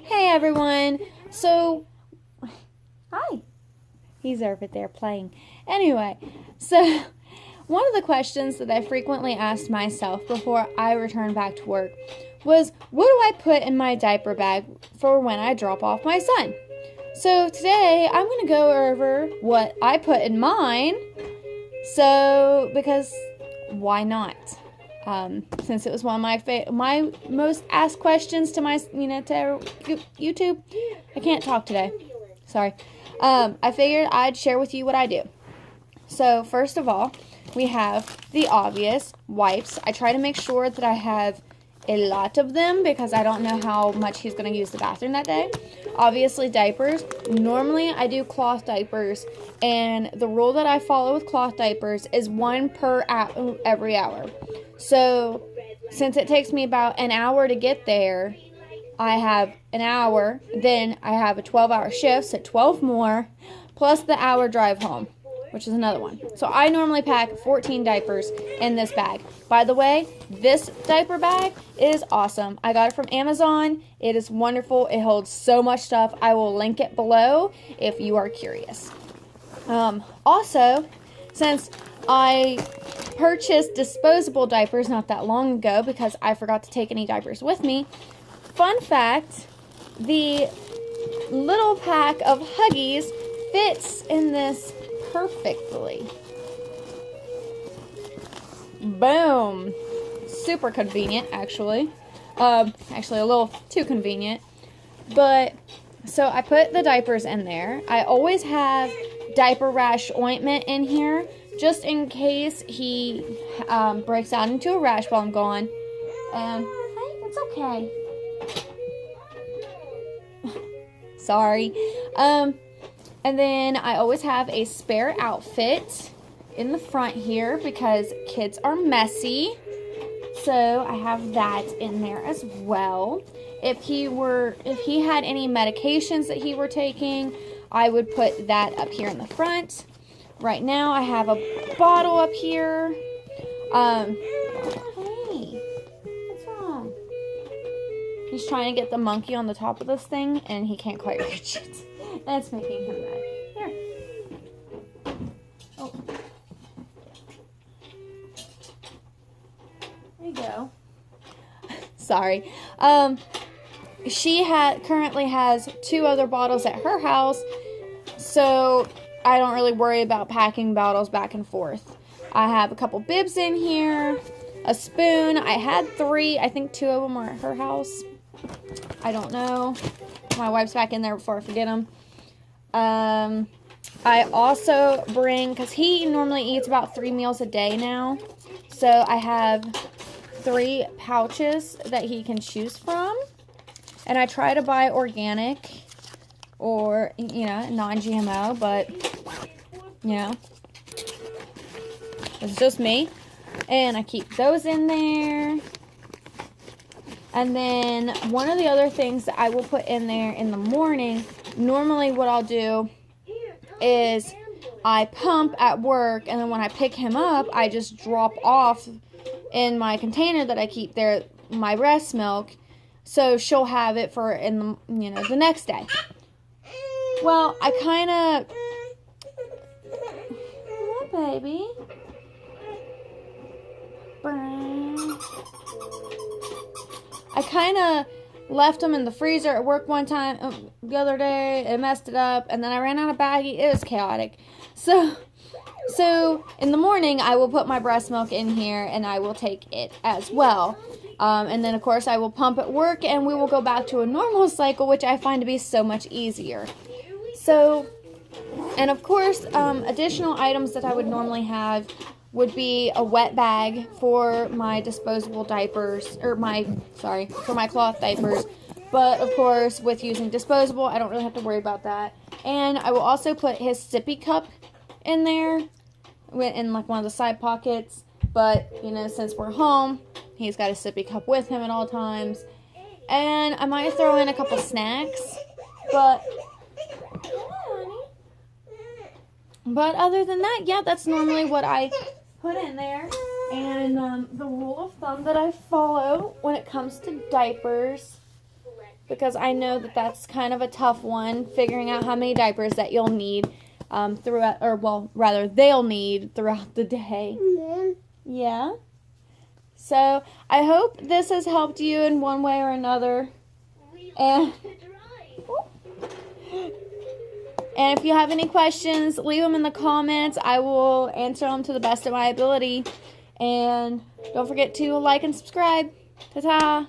Hey everyone. So, hi. He's over there playing. Anyway, so one of the questions that I frequently asked myself before I returned back to work was, what do I put in my diaper bag for when I drop off my son? So today I'm going to go over what I put in mine. So, because why not? Since it was one of my most asked questions to my, to YouTube. I can't talk today. Sorry. I figured I'd share with you what I do. So, first of all, we have the obvious wipes. I try to make sure that I have a lot of them because I don't know how much he's going to use the bathroom that day. Obviously, diapers. Normally, I do cloth diapers, and the rule that I follow with cloth diapers is one per every hour. So, since it takes me about an hour to get there, I have an hour, then I have a 12-hour shift, so 12 more, plus the hour drive home, which is another one. So I normally pack 14 diapers in this bag. By the way, this diaper bag is awesome. I got it from Amazon. It is wonderful. It holds so much stuff. I will link it below if you are curious. Also, since I purchased disposable diapers not that long ago because I forgot to take any diapers with me, fun fact, the little pack of Huggies fits in this perfectly. Boom. Super convenient, actually. Actually, a little too convenient. But, so I put the diapers in there. I always have diaper rash ointment in here, just in case he breaks out into a rash while I'm gone. And, hey, it's okay. Sorry. And then I always have a spare outfit in the front here because kids are messy. So I have that in there as well. If he had any medications that he were taking, I would put that up here in the front. Right now I have a bottle up here. Hey, what's wrong? He's trying to get the monkey on the top of this thing and he can't quite reach it. That's making him mad. Here. Oh. There you go. Sorry. She currently has 2 other bottles at her house, so I don't really worry about packing bottles back and forth. I have a couple bibs in here, a spoon. I had 3. I think 2 of them were at her house. I don't know. My wife's back in there before I forget them. I also bring, because he normally eats about 3 meals a day now, so I have 3 pouches that he can choose from, and I try to buy organic or, non-GMO, but, it's just me, and I keep those in there. And then one of the other things that I will put in there in the morning, normally what I'll do is I pump at work, and then when I pick him up, I just drop off in my container that I keep there my breast milk, so she'll have it for the next day. Well, I kind of, what, baby? I kind of left them in the freezer at work one time the other day. It messed it up, and then I ran out of baggie. It was chaotic. So in the morning, I will put my breast milk in here, and I will take it as well. And then, of course, I will pump at work, and we will go back to a normal cycle, which I find to be so much easier. So, and of course, additional items that I would normally have would be a wet bag for my disposable diapers, for my cloth diapers. But, of course, with using disposable, I don't really have to worry about that. And I will also put his sippy cup in there, in like one of the side pockets. But, since we're home, he's got a sippy cup with him at all times. And I might throw in a couple snacks. But other than that, yeah, that's normally what I put in there. And the rule of thumb that I follow when it comes to diapers because I know that that's kind of a tough one, figuring out how many diapers that you'll need throughout, or well, rather they'll need throughout the day. Yeah. So I hope this has helped you in one way or another. And if you have any questions, leave them in the comments. I will answer them to the best of my ability. And don't forget to like and subscribe. Ta-ta!